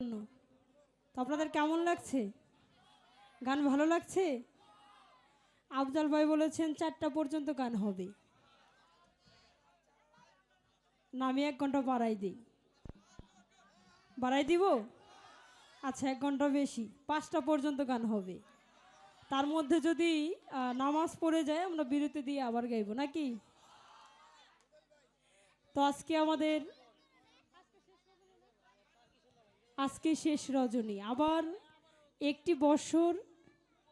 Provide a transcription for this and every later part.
জন্য। তো আপনাদের কেমন লাগছে? গান ভালো লাগছে? আফজাল ভাই বলেছেন 4টা পর্যন্ত গান হবে, না আমি 1 ঘন্টা বাড়াই দিব। আচ্ছা 1 ঘন্টা বেশি, 5টা পর্যন্ত গান হবে। তার মধ্যে যদি নামাজ পড়ে যায় আমরা বিরতি দিয়ে আবার গাইব নাকি। তো আজকে শেষ রজনী, আবার একটি বছর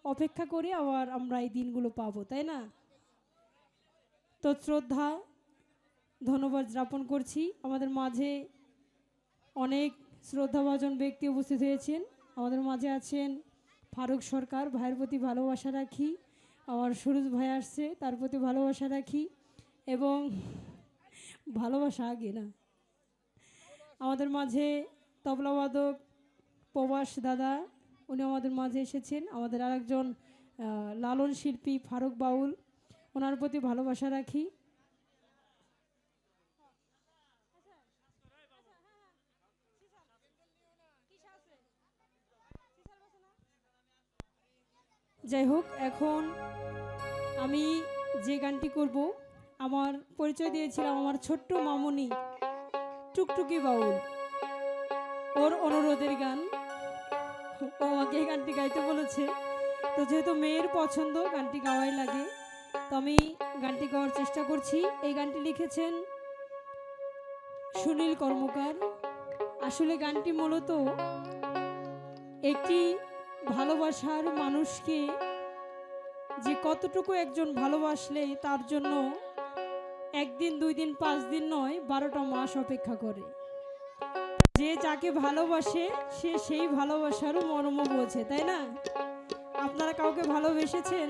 অপেক্ষা করে আবার আমরা এই দিনগুলো পাবো, তাই না? তো শ্রদ্ধা ধন্যবাদ জ্ঞাপন করছি। আমাদের মাঝে অনেক শ্রদ্ধাভাজন ব্যক্তি উপস্থিত হয়েছেন। আমাদের মাঝে আছেন ফারুক সরকার, ভাইয়ের প্রতি ভালোবাসা রাখি। আমার সুরজ ভাই আসছে, তার প্রতি ভালোবাসা রাখি। এবং ভালোবাসা আগে না, আমাদের মাঝে তবলাবাদক প্রবাস দাদা, উনি আমাদের মাঝে এসেছেন। আমাদের আরেকজন লালন শিল্পী ফারুক বাউল, ওনার প্রতি ভালোবাসা রাখি। যাই হোক, এখন আমি যে গানটি করব, আমার পরিচয় দিয়েছিলাম আমার ছোট্ট মামুনি টুকটুকি বাউল, ওর অনুরোধের গান। ও আমাকে এই গানটি গাইতে বলেছে। তো যেহেতু মেয়ের পছন্দ, গানটি গাওয়াই লাগে, তো আমি গানটি গাওয়ার চেষ্টা করছি। এই গানটি লিখেছেন সুনীল কর্মকার। আসলে গানটি মূলত একটি ভালোবাসার মানুষকে যে কতটুকু একজন ভালোবাসলে তার জন্য 1 দিন 2 দিন 5 দিন নয় 12টা মাস অপেক্ষা করে। যে যাকে ভালোবাসে সে সেই ভালোবাসারও মর্ম বোঝে, তাই না? আপনারা কাউকে ভালোবেসেছেন?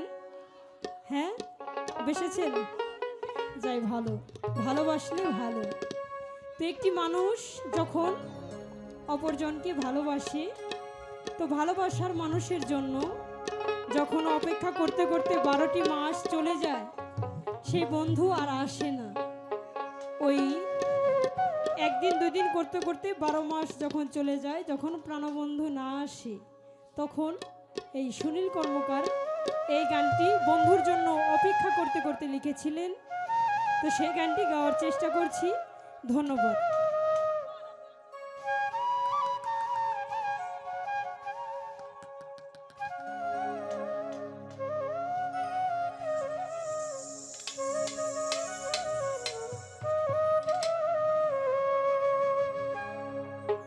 হ্যাঁ, বেসেছেন? যাই ভালো, ভালোবাসলে ভালো। তো একটি মানুষ যখন অপরজনকে ভালোবাসে, তো ভালোবাসার মানুষের জন্য যখন অপেক্ষা করতে করতে 12টি মাস চলে যায়, সেই বন্ধু আর আসে না। ওই 1 দিন 2 দিন করতে করতে 12 মাস যখন চলে যায়, যখন প্রাণবন্ধু না আসে, তখন এই সুনীল কর্মকার এই গানটি বন্ধুর জন্য অপেক্ষা করতে করতে লিখেছিলেন। তো সেই গানটি গাওয়ার চেষ্টা করছি। ধন্যবাদ।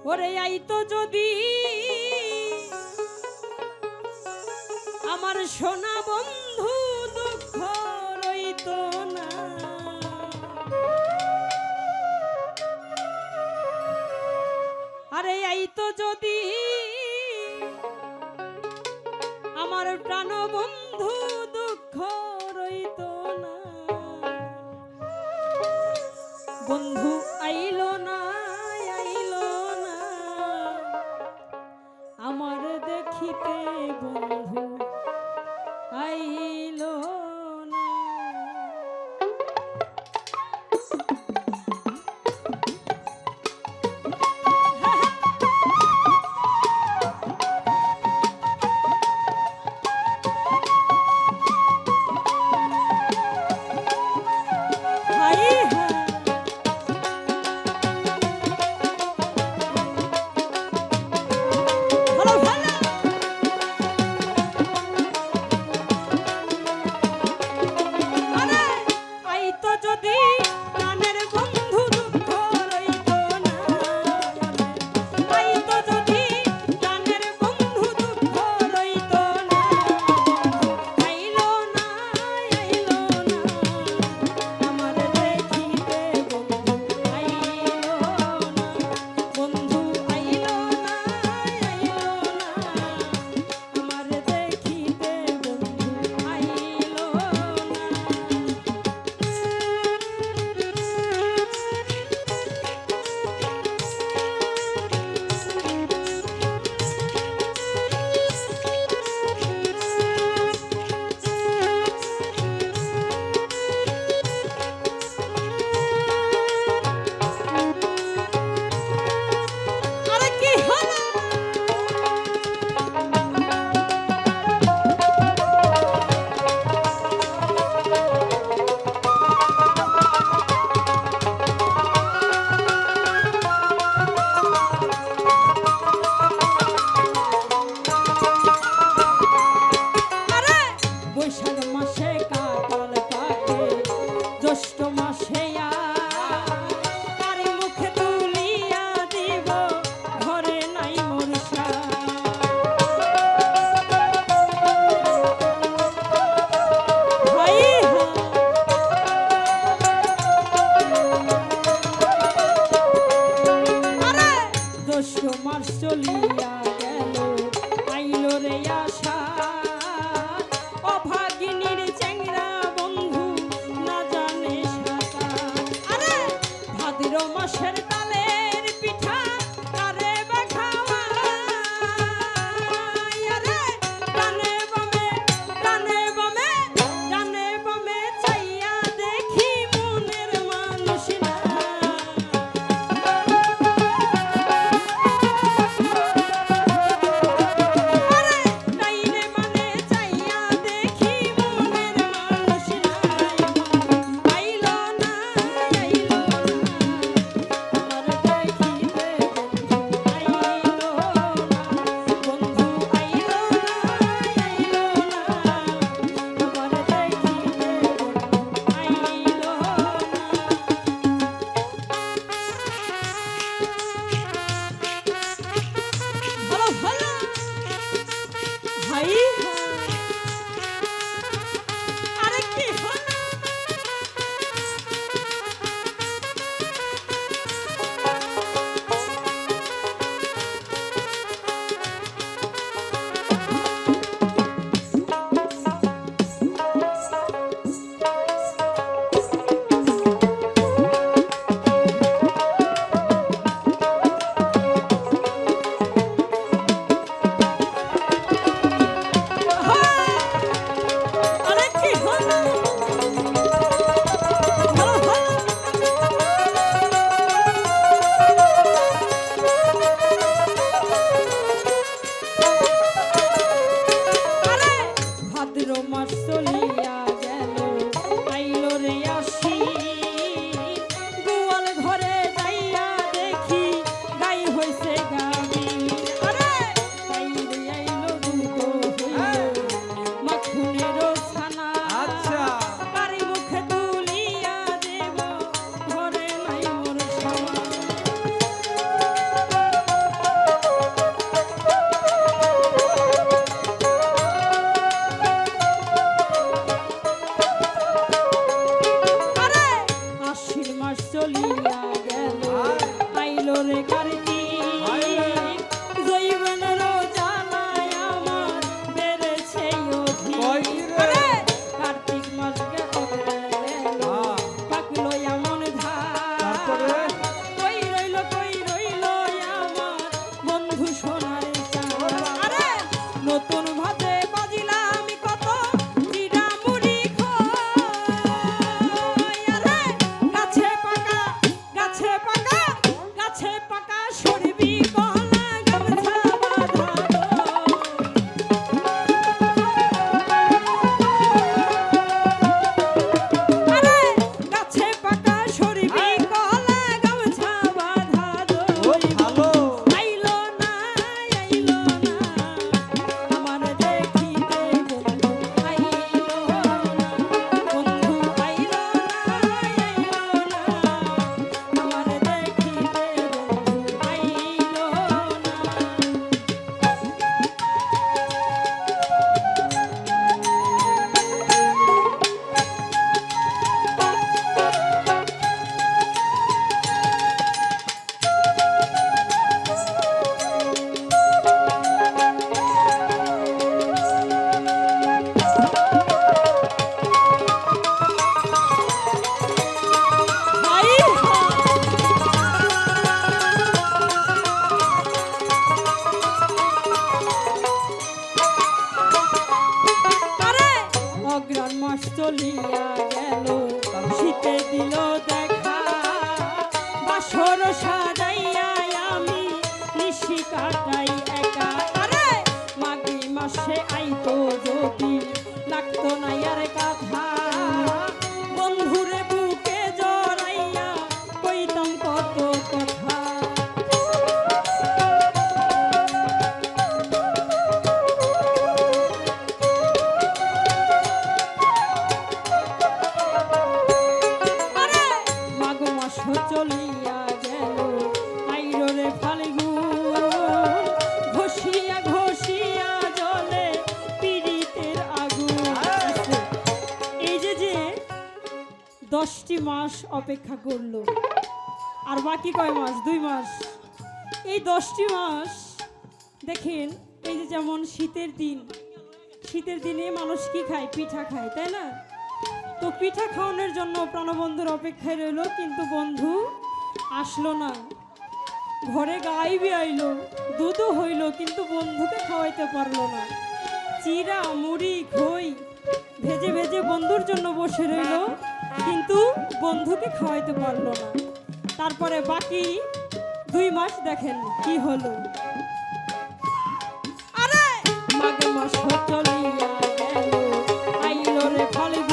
ওরে আইতো যদি আমার সোনা বন্ধু, দুঃখ রইতো না। আরে আইতো যদি আমার প্রাণ বন্ধু, দুঃখ রইতো না। বন্ধু আইলো না, আমার দেখিতে বন্ধু আইল না। চলিয়া গেল আইলো রে আশা অভাগিনীর চ্যাংরা বন্ধু না জানে সাঁতার আরে ভাদ্র মাসের তালের পিঠা কারে বা খাওয়ায় আরে কানে বামে কানে বামে কানে বামে চাইয়া দেখি মনের মানুষ না আরে ডাইনে বামে চাইয়া দেখি মনের মানুষ নাই আইলো না আইলো না আমার দেখিতে বন্ধু আইলো না বন্ধু আইলো না আইলো না আমার দেখিতে বন্ধু আইলো না ভালো ভালো হাই আরে কি হলো আরে কি হলো ভালো ভালো আরে ভাদ্র মাস চলিয়া গেল আইলো রে আশ্বিন গোয়াল ঘরে যাইয়া দেখি গাই হইছে গাভীর আরে গাই রে আইলো দুধ হইল মাখনেরও ছানা আচ্ছা বাড়ি মুখে তুলিয়া দেব ঘরে নাই মোর সামা আরে আশ্বিন মাস চলিয়া গেল আইলো রে কার্তিক জৈবনের জ্বালায় আমার বেড়েছে অধিক আরে কার্তিক মাস গেল পাকলো এমন তারপরে? ধান কই রইল আমার বন্ধু সোনার চাঁদ আরে নতুন ভাতে বাজিলাম কত চিড়া মুড়ি খই আরে গাছে পাকা সরবি কলা গামছা বাঁধা আরে গাছে পাকা সরবি কলা গামছা বাঁধা ও ভালো আইলো না আমার দেখিতে বন্ধু আইলো না বন্ধু আইলো না আমার দেখিতে বন্ধু আইলো না ভাই আরে অগ্রাণ মাস চলিয়া গেল শীতে দিল দেখা বাসর সাজাইয়া আমি নিশি কাটাই একা আরে মাঘী মাসে আইতো যদি লাগতো না আর কথা বন্ধুরে বুকে জড়াইয়া কইতাম কত কথা আরে মাঘ মাস চলিয়া গেল আইরো রে ফাল্গুন ঘষিয়া ঘষিয়া জলে পীড়িতের আগুন এই যে 10টি মাস অপেক্ষা করলো আর বাকি কয় মাস 2 মাস এই 10টি মাস দেখেন এই যে যেমন শীতের দিন, শীতের দিনে মানুষ কি খায়? পিঠা খায়, তাই না? তো পিঠা খাওয়ানোর জন্য প্রাণবন্ধুর অপেক্ষায় রইল, কিন্তু বন্ধু আসলো না। ঘরে গাইবি আইলো, দুধও হইল, কিন্তু বন্ধুকে খাওয়াইতে পারলো না। চিরা মুড়ি খই ভেজে ভেজে বন্ধুর জন্য বসে রইল, কিন্তু বন্ধুকে খাওয়াইতে পারলো না। তারপরে বাকি 2 মাস দেখেন কি হলো। আরে মাঘ মাস চলিয়া গেল, আইলো রে ফাল্গুন